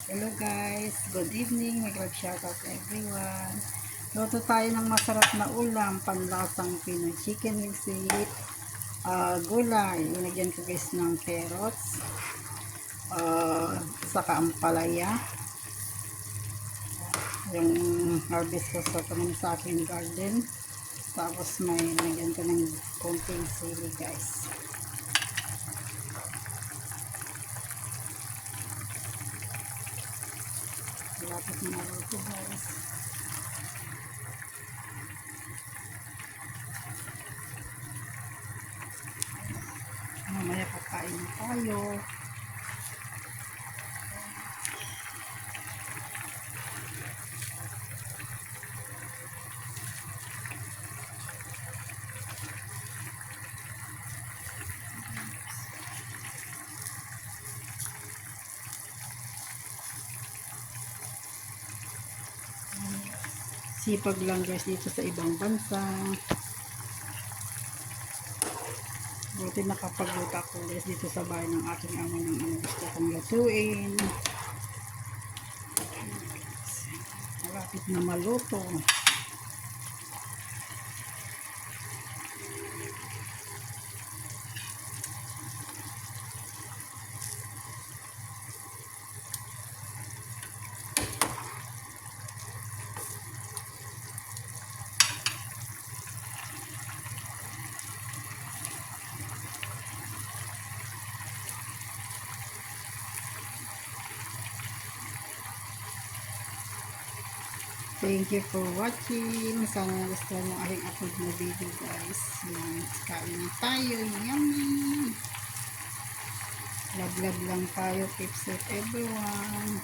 Hello guys, good evening, mag-shoutout to everyone. Luto tayo ng masarap na ulam, panlasang Pinoy chicken wings with gulay. Ilagyan ko guys ng carrots, saka ampalaya. Yung harvest ko sa tanim sa aking garden. Tapos may ilagyan ko ng konting sili guys. Lapit na maluto guys. Mamaya kakain na tayo. Sipag lang guys dito sa ibang bansa. Buti nakapagluto ko guys dito sa bahay ng aking amo ng ano gusto kong lutuin. Malapit na maluto. Thank you for watching. Sana gusto mo aking upload na video guys. Kain na tayo. Yummy! Love lang tayo. Keep safe everyone.